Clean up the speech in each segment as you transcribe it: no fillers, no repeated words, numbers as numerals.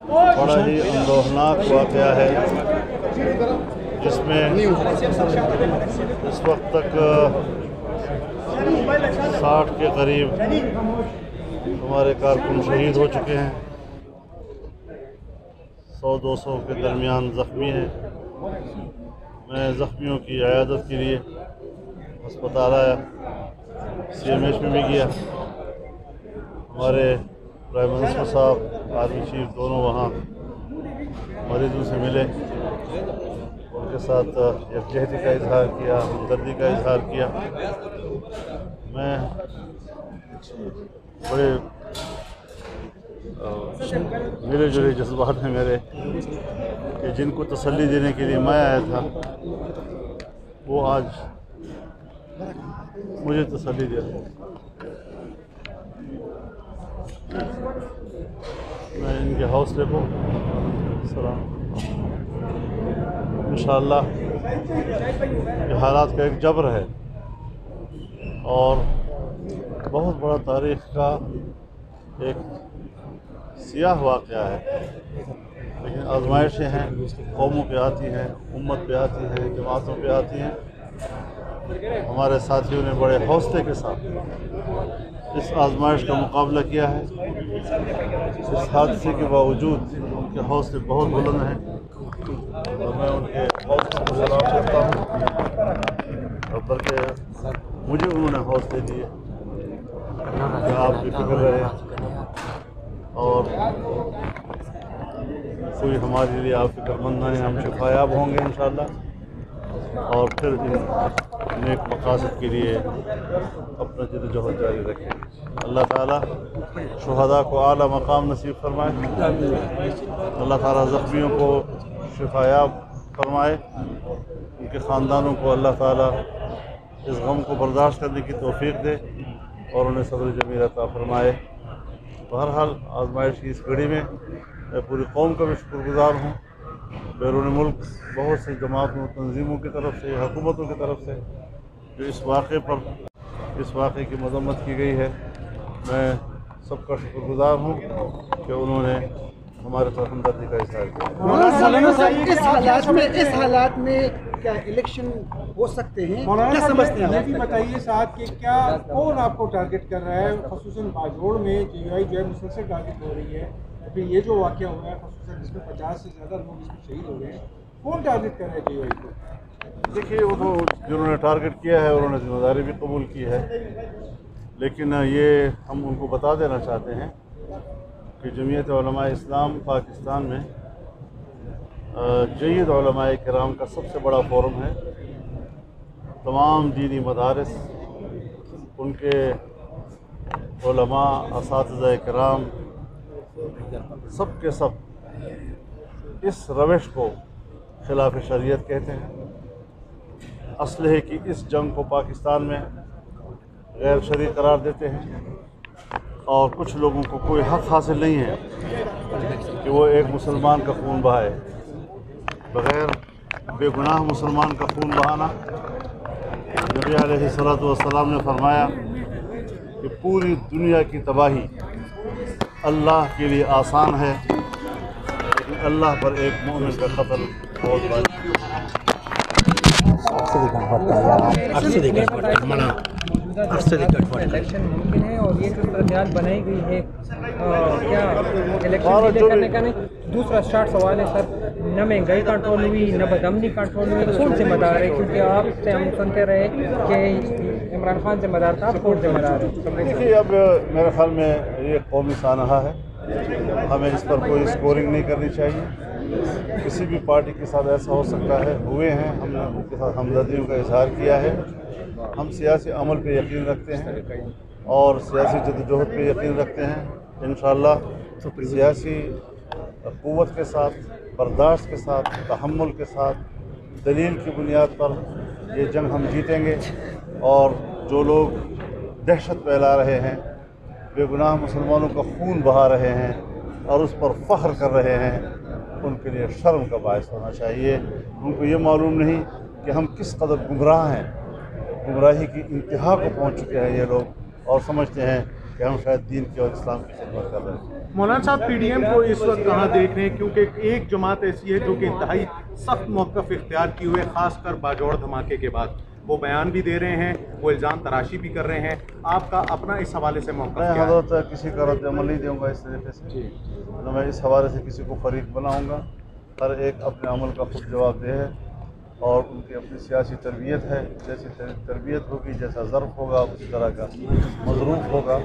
बड़ा ही अंदोहनाक वाक़या है जिसमें इस वक्त तक 60 के करीब हमारे कारकुन शहीद हो चुके हैं, 100-200 के दरमियान ज़ख्मी हैं। मैं ज़ख्मियों की इयादत के लिए अस्पताल आया, CMH में भी गया। हमारे प्राइम मिनिस्टर साहब, आर्मी चीफ दोनों वहाँ मरीजों से मिले, उनके साथ यकजहती का इजहार किया, हमदर्दी का इजहार किया। मैं बड़े मिले जुले जज्बात हैं मेरे कि जिनको तसल्ली देने के लिए मैं आया था वो आज मुझे तसल्ली दे रहे हैं। मैं इनके हौसले को सलाम। इंशाअल्लाह ये हालात का एक जबर है और बहुत बड़ा तारीख़ का एक सियाह वाक़या है, लेकिन आजमाइशें हैं, कौमों पे आती हैं, उम्मत पे आती हैं, जमातों पे आती हैं। हमारे साथियों ने बड़े हौसले के साथ इस आजमाइश का मुकाबला किया है। इस हादसे के बावजूद उनके हौसले बहुत बुलंद हैं और मैं उनके हौसलों को सलाम करता हूँ, और बल्कि मुझे उन्होंने हौसले दिए कि आप भी फिक्र रहे और कोई हमारे लिए आप फिक्रमंद हैं, हम शिफायाब होंगे इंशाअल्लाह और फिर इन नेक मकासद के लिए अपना जद्दोजहद जारी रखें। अल्लाह ताला शुहदा को आला मकाम नसीब फरमाए, अल्लाह ताला ज़ख्मियों को शिफायाब फरमाए, उनके ख़ानदानों को अल्लाह ताला इस गम को बर्दाश्त करने की तौफ़ीक़ दे और उन्हें सब्र जमील अता फरमाए। बहरहाल आजमाइश की इस घड़ी में मैं पूरी कौम का भी शुक्रगुज़ार हूँ, बैरून मुल्क बहुत से जमातों, तंजीमों की तरफ से, हुकूमतों की तरफ से जो इस वाक़े की मज़म्मत की गई है। मैं सबका शुक्रगुज़ार हूँ कि उन्होंने हमारे साथ हमदर्दी का इज़हार किया। इस हालात में क्या इलेक्शन हो सकते हैं, क्या समझते हैं? ये भी बताइए साथ कि क्या कौन आपको टारगेट कर रहा है, ख़ुसूसन बाजोड़ में JUI जो है मुसलसल टारगेट हो रही है, फिर ये जो वाक़या हुआ है ख़ुसूसन जिसमें 50 से ज़्यादा लोग इसमें शहीद हो गए हैं, कौन टारगेट कर रहा है JUI को? देखिए, वो तो जिन्होंने टारगेट किया है उन्होंने जिम्मेदारी भी कबूल की है, लेकिन ये हम उनको बता देना चाहते हैं कि जमीयत उलमा इस्लाम पाकिस्तान में जय्यद उलमा किराम का सबसे बड़ा फोरम है। तमाम दीनी मदारिस, उनके उलमा, असातिज़ा किराम सब के सब इस रविश को खिलाफ शरीयत कहते हैं। असलहे की इस जंग को पाकिस्तान में गैर शरई करार देते हैं और कुछ लोगों को कोई हक़ हासिल नहीं है कि वो एक मुसलमान का खून बहाए। बग़ैर बेगुनाह मुसलमान का खून बहाना, नबी अलैहिस्सलातु वस्सलाम ने फरमाया कि पूरी दुनिया की तबाही अल्लाह के लिए आसान है, लेकिन अल्लाह पर एक मोमिन का कत्ल बहुत बड़ा। इलेक्शन मुमकिन है और ये जो सूरत बनाई गई है, क्या इलेक्शन डिले करने का नहीं? दूसरा शॉर्ट सवाल है सर, न महंगाई कंट्रोल हुई, न बदअमनी कंट्रोल हुई, तो कौन जिम्मेदार है? क्योंकि आपसे हम सुनते रहे कि इमरान खान जिम्मेदार था, आप कौन जिम्मेदार है? देखिए, अब मेरे ख्याल में ये कौमी सानहा है, हमें इस पर कोई स्कोरिंग नहीं करनी चाहिए। किसी भी पार्टी के साथ ऐसा हो सकता है, हुए हैं, हमने उनके साथ हमदर्दियों का इजहार किया है। हम सियासी अमल पे यकीन रखते हैं और सियासी जद्दोजहद पे यकीन रखते हैं। इंशाअल्लाह सियासी क़ुव्वत के साथ, बर्दाश्त के साथ, तहम्मुल के साथ, दलील की बुनियाद पर ये जंग हम जीतेंगे और जो लोग दहशत फैला रहे हैं, बेगुनाह मुसलमानों का खून बहा रहे हैं और उस पर फ़ख्र कर रहे हैं, उनके लिए शर्म का बायस होना चाहिए। उनको ये मालूम नहीं कि हम किस कदर गुमराह हैं, गुमराही की इंतहा को पहुंच चुके हैं ये लोग, और समझते हैं कि हम शायद दीन की और इस्लाम की खिदमत कर रहे हैं। मौलाना साहब, पीडीएम को इस वक्त कहाँ देख रहे हैं, क्योंकि एक जमात ऐसी है जो कि इंतहाई सख्त मौक़िफ़ इख्तियार किए हुए, ख़ासकर बाजौड़ धमाके के बाद वो बयान भी दे रहे हैं, वो इल्ज़ाम तराशी भी कर रहे हैं। आपका अपना इस हवाले से मौक़िफ़ मैं क्या है? हज़रत किसी का रद्द अमल नहीं दूँगा इस तरीके से, तो मैं इस हवाले से किसी को फरीक बनाऊँगा। हर एक अपने अमल का खुद जवाब दे है और उनकी अपनी सियासी तरबियत है, जैसी तरबियत होगी, जैसा ज़र्फ़ होगा उसी तरह का मज़रूफ़ होगा।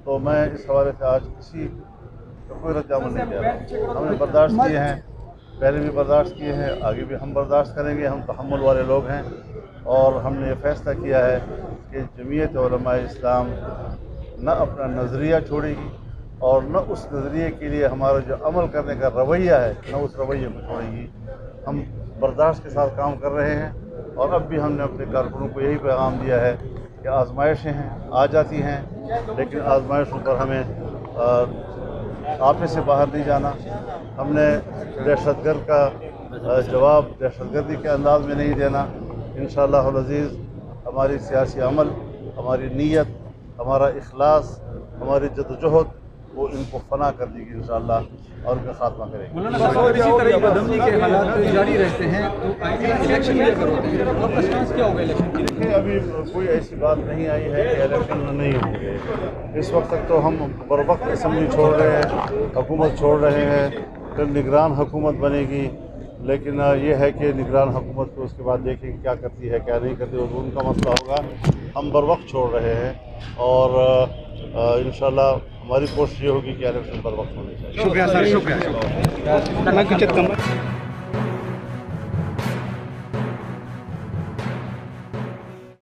तो मैं इस हवाले से आज किसी का कोई रद्द अमल नहीं दे रहा। हमने बर्दाश्त किए हैं, पहले भी बर्दाश्त किए हैं, आगे भी हम बर्दाश्त करेंगे। हम तहम्मुल वाले लोग हैं और हमने ये फ़ैसला किया है कि जमीयत उलमाए इस्लाम न अपना नज़रिया छोड़ेगी और न उस नज़रिए के लिए हमारा जो अमल करने का रवैया है न उस रवैये को छोड़ेगी। हम बर्दाश्त के साथ काम कर रहे हैं और अब भी हमने अपने कारकुनों को यही पैगाम दिया है कि आजमाइशें हैं, आ जाती हैं, लेकिन आजमाइशों पर हमें आपे से बाहर नहीं जाना। हमने दहशतगर्द का जवाब दहशतगर्दी के अंदाज में नहीं देना। इंशाअल्लाह अज़ीज़ हमारी सियासी अमल, हमारी नीयत, हमारा इखलास, हमारी जद्दोजहद वो इनको फना कर देगी इंशाअल्लाह और उनका खात्मा करेंगे। मौलाना साहब, अगर इसी तरह बदअमनी के हालात जारी रहते हैं तो इलेक्शन भी अगर होते हैं तो आपका स्टांस क्या होगा इलेक्शन के लिए? देखिए, अभी कोई ऐसी बात नहीं आई है कि इलेक्शन नहीं होंगे। इस वक्त तक तो हम बर वक्त असम्बली छोड़ रहे हैं, हुकूमत छोड़ रहे हैं, फिर निगरान हुकूमत बनेगी। लेकिन ये है कि निगरान हुकूमत को उसके बाद देखेंगे क्या करती है क्या नहीं करती, वो उनका मसला होगा। हम बर वक्त छोड़ रहे हैं और इंशाअल्लाह हमारी कोशिश ये होगी कि इलेक्शन बर वक्त होने चाहिए। शुक्रिया सर, शुक्रिया।